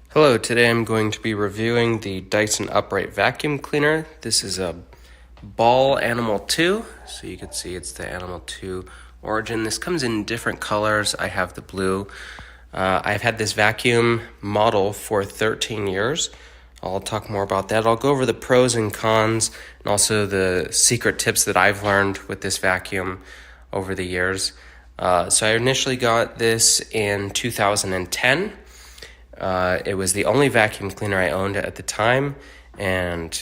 Hello, today I'm going to be reviewing the Dyson Upright Vacuum Cleaner. This is a Ball Animal 2, so you can see it's the Animal 2 origin. This comes in different colors. I have the blue. I've had this vacuum model for 13 years. I'll talk more about that. I'll go over the pros and cons and also the secret tips that I've learned with this vacuum over the years. So I initially got this in 2010. It was the only vacuum cleaner I owned at the time, and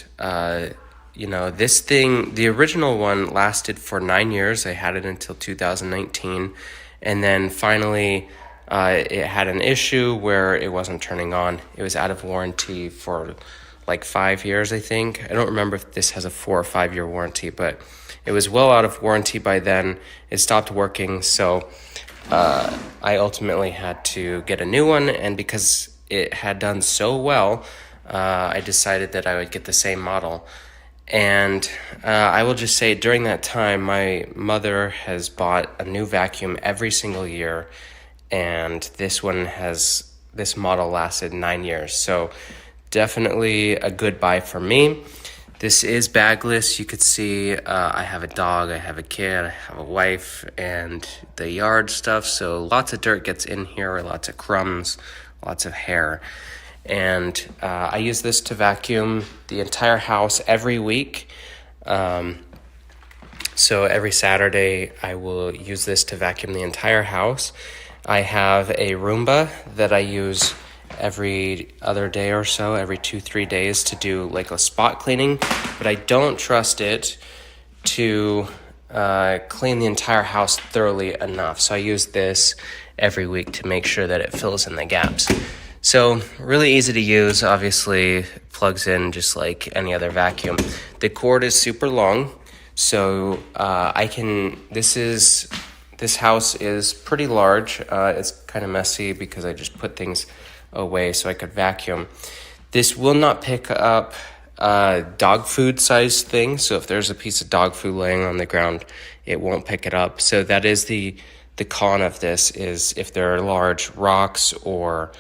this thing, the original one lasted for 9 years. I had it until 2019, and then finally it had an issue where it wasn't turning on. It was out of warranty for like 5 years, I think. I don't remember if this has a 4 or 5 year warranty, but it was well out of warranty by then. It stopped working, so I ultimately had to get a new one, and because it had done so well, I decided that I would get the same model. And I will just say, during that time, my mother has bought a new vacuum every single year, and this model lasted 9 years. So definitely a good buy for me. This is bagless. You could see I have a dog, I have a kid, I have a wife, and the yard stuff. So lots of dirt gets in here, lots of crumbs, lots of hair. And I use this to vacuum the entire house every week. So every Saturday I will use this to vacuum the entire house. I have a Roomba that I use every other day or so, every 2-3 days, to do like a spot cleaning, but I don't trust it to clean the entire house thoroughly enough. So I use this every week to make sure that it fills in the gaps. So really easy to use, obviously plugs in just like any other vacuum. The cord is super long, so this house is pretty large. It's kind of messy because I just put things away so I could vacuum. This will not pick up dog food size things, so if there's a piece of dog food laying on the ground, it won't pick it up. So that is the con of this, is if there are large rocks or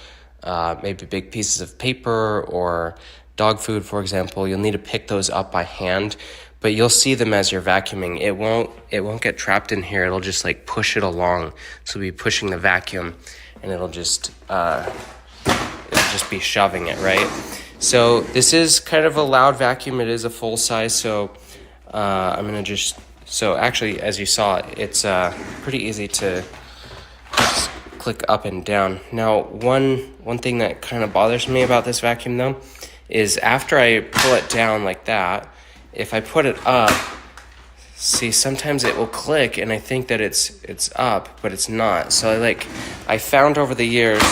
maybe big pieces of paper or dog food, for example, you'll need to pick those up by hand, but you'll see them as you're vacuuming. It won't get trapped in here. It'll just like push it along. So you'll be pushing the vacuum, and it'll just be shoving it, right? So this is kind of a loud vacuum. It is a full size, so so actually, as you saw, it's pretty easy to just click up and down. Now, one thing that kind of bothers me about this vacuum, though, is after I pull it down like that, if I put it up, see, sometimes it will click, and I think that it's up, but it's not. So I found over the years,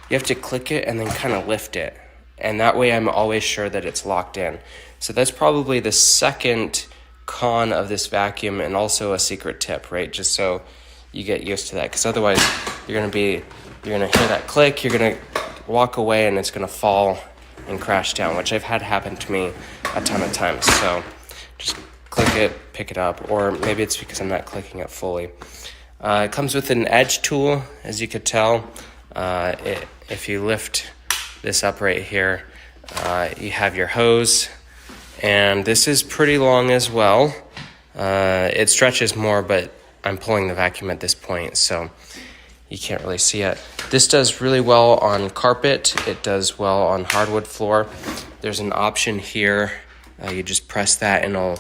you have to click it and then kind of lift it, and that way I'm always sure that it's locked in. So that's probably the second con of this vacuum, and also a secret tip, right? Just so you get used to that, because otherwise you're gonna hear that click, you're gonna walk away, and it's gonna fall and crash down, which I've had happen to me a ton of times. So just click it, pick it up, or maybe it's because I'm not clicking it fully. It comes with an edge tool, as you could tell. If you lift this up right here, you have your hose, and this is pretty long as well. It stretches more, but I'm pulling the vacuum at this point, so you can't really see it. This does really well on carpet. It does well on hardwood floor. There's an option here. You just press that, and it'll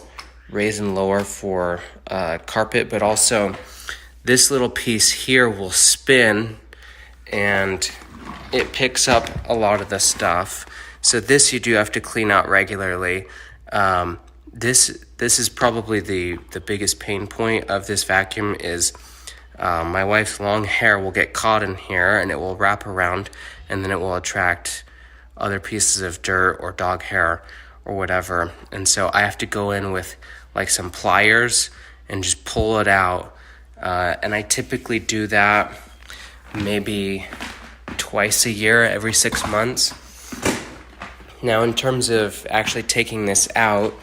raise and lower for carpet, but also this little piece here will spin, and it picks up a lot of the stuff. So this you do have to clean out regularly. This is probably the biggest pain point of this vacuum, is my wife's long hair will get caught in here, and it will wrap around, and then it will attract other pieces of dirt or dog hair or whatever. And so I have to go in with like some pliers and just pull it out. And I typically do that maybe twice a year, every 6 months. Now, in terms of actually taking this out,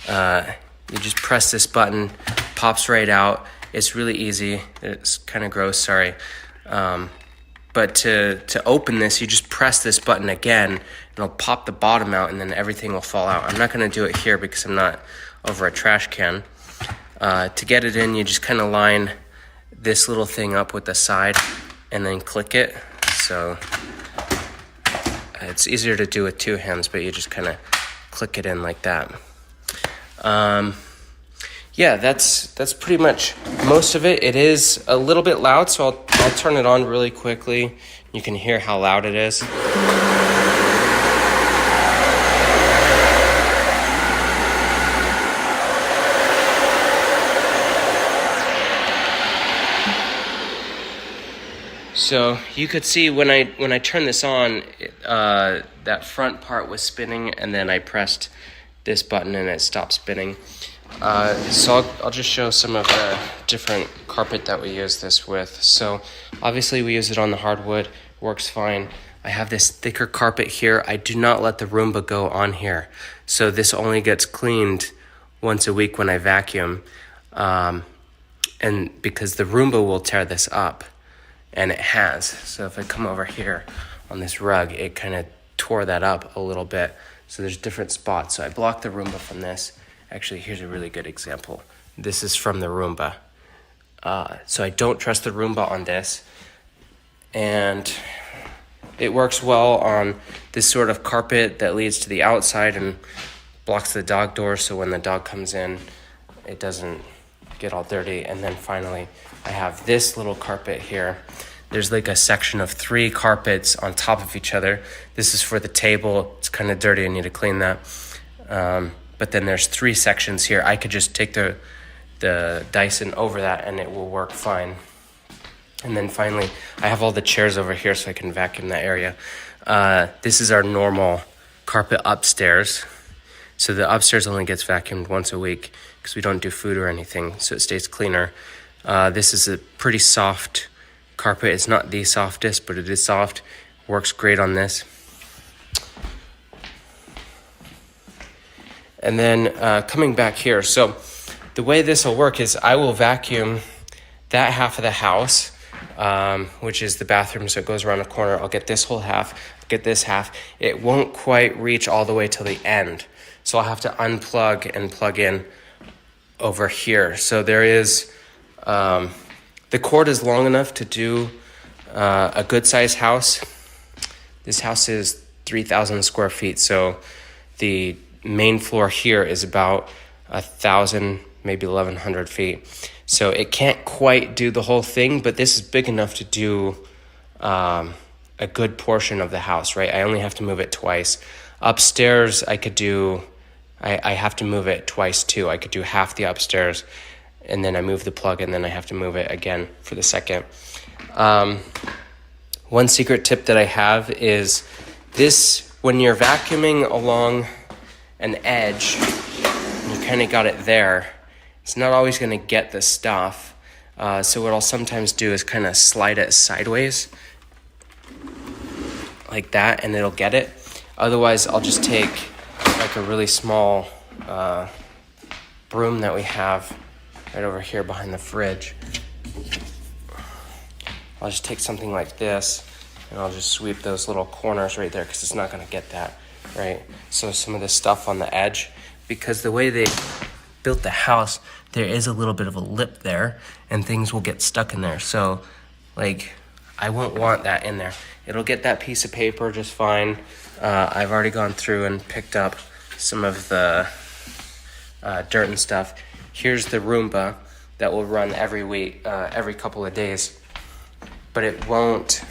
you just press this button, pops right out. It's really easy. It's kind of gross, sorry. But to open this, you just press this button again, and it'll pop the bottom out, and then everything will fall out. I'm not going to do it here because I'm not over a trash can. To get it in, you just kind of line this little thing up with the side and then click it. So it's easier to do with two hands, but you just kind of click it in like that. Yeah, that's pretty much most of it. It is a little bit loud, so I'll turn it on really quickly. You can hear how loud it is. So you could see when I turned this on, that front part was spinning, and then I pressed this button and it stopped spinning. So I'll just show some of the different carpet that we use this with. So obviously we use it on the hardwood, works fine. I have this thicker carpet here. I do not let the Roomba go on here. So this only gets cleaned once a week when I vacuum. And because the Roomba will tear this up, and it has. So if I come over here on this rug, it kind of tore that up a little bit. So there's different spots. So I blocked the Roomba from this. Actually, here's a really good example. This is from the Roomba. So I don't trust the Roomba on this. And it works well on this sort of carpet that leads to the outside and blocks the dog door, so when the dog comes in, it doesn't get all dirty. And then finally, I have this little carpet here. There's like a section of 3 carpets on top of each other. This is for the table. It's kind of dirty. I need to clean that. But then there's 3 sections here. I could just take the Dyson over that and it will work fine. And then finally, I have all the chairs over here so I can vacuum that area. This is our normal carpet upstairs. So the upstairs only gets vacuumed once a week because we don't do food or anything, so it stays cleaner. This is a pretty soft carpet. It's not the softest, but it is soft. Works great on this. And then coming back here, so the way this will work is I will vacuum that half of the house, which is the bathroom, so it goes around the corner. I'll get this whole half, get this half. It won't quite reach all the way till the end, so I'll have to unplug and plug in over here. So there is, the cord is long enough to do a good size house. This house is 3,000 square feet, so the main floor here is about 1,000, maybe 1,100 feet. So it can't quite do the whole thing, but this is big enough to do a good portion of the house, right? I only have to move it twice. Upstairs, I could do, I have to move it twice too. I could do half the upstairs, and then I move the plug, and then I have to move it again for the second. One secret tip that I have is this, when you're vacuuming along an edge, and you kind of got it there, it's not always going to get the stuff. So what I'll sometimes do is kind of slide it sideways like that, and it'll get it. Otherwise, I'll just take like a really small broom that we have right over here behind the fridge. I'll just take something like this, and I'll just sweep those little corners right there because it's not going to get that, right? So some of the stuff on the edge, because the way they built the house, there is a little bit of a lip there, and things will get stuck in there. So, like, I won't want that in there. It'll get that piece of paper just fine. I've already gone through and picked up some of the dirt and stuff. Here's the Roomba that will run every week, every couple of days, but it won't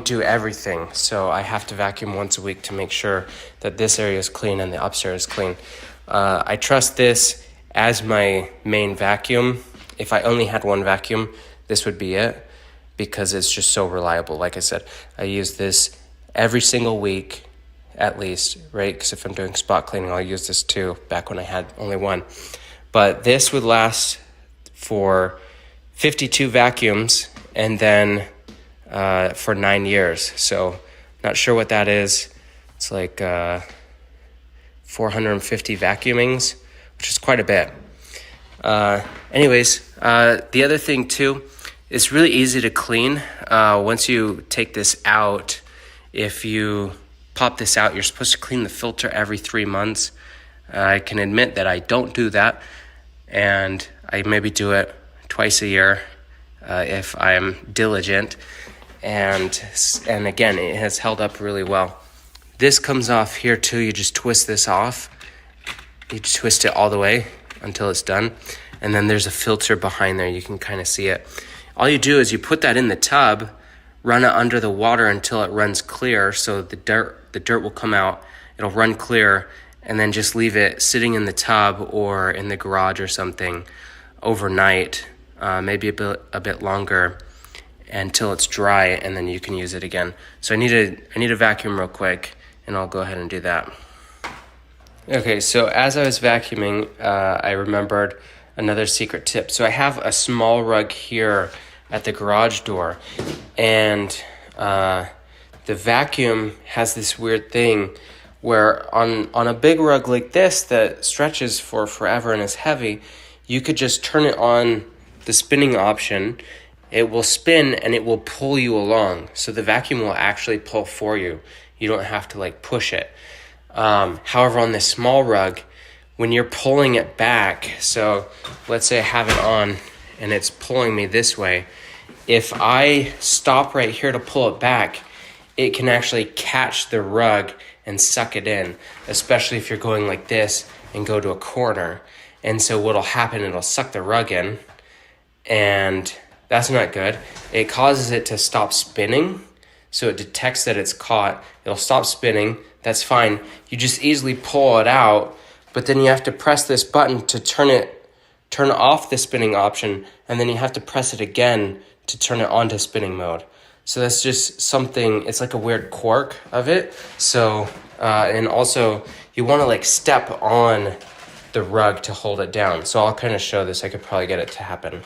do everything. So I have to vacuum once a week to make sure that this area is clean and the upstairs is clean. I trust this as my main vacuum. If I only had one vacuum, this would be it, because it's just so reliable. Like I said, I use this every single week at least, right? Because if I'm doing spot cleaning, I'll use this too, back when I had only one. But this would last for 52 vacuums, and then for 9 years. So not sure what that is. It's like 450 vacuumings, which is quite a bit. Anyways, the other thing too It's really easy to clean. Once you take this out, if you pop this out, you're supposed to clean the filter every 3 months. I can admit that I don't do that, and I maybe do it twice a year if I'm diligent. And again, it has held up really well. This comes off here too. You just twist this off. You just twist it all the way until it's done. And then there's a filter behind there. You can kind of see it. All you do is you put that in the tub, run it under the water until it runs clear, so the dirt will come out. It'll run clear, and then just leave it sitting in the tub or in the garage or something overnight, maybe a bit longer, until it's dry, and then you can use it again. So I need a vacuum real quick, and I'll go ahead and do that. Okay, so as I was vacuuming, I remembered another secret tip. So I have a small rug here at the garage door, and the vacuum has this weird thing where on a big rug like this that stretches for forever and is heavy, you could just turn it on the spinning option. It will spin and it will pull you along. So the vacuum will actually pull for you. You don't have to like push it. However, on this small rug, when you're pulling it back, so let's say I have it on and it's pulling me this way, if I stop right here to pull it back, it can actually catch the rug and suck it in, especially if you're going like this and go to a corner. And so what'll happen, it'll suck the rug in, and that's not good. It causes it to stop spinning, so it detects that it's caught. It'll stop spinning, that's fine. You just easily pull it out, but then you have to press this button to turn off the spinning option, and then you have to press it again to turn it on to spinning mode. So that's just something, it's like a weird quirk of it. So, and also you wanna like step on the rug to hold it down. So I'll kind of show this. I could probably get it to happen.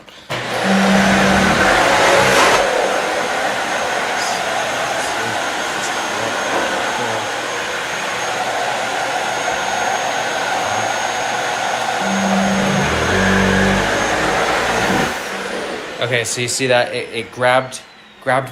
Okay, so you see that it grabbed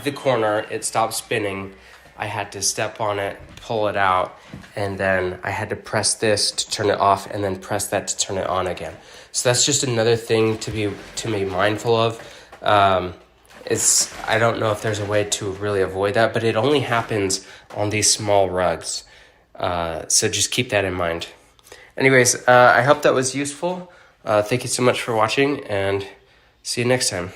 the corner, it stopped spinning. I had to step on it, pull it out, and then I had to press this to turn it off and then press that to turn it on again. So that's just another thing to be mindful of. I don't know if there's a way to really avoid that, but it only happens on these small rugs. So just keep that in mind. Anyways, I hope that was useful. Thank you so much for watching, and see you next time.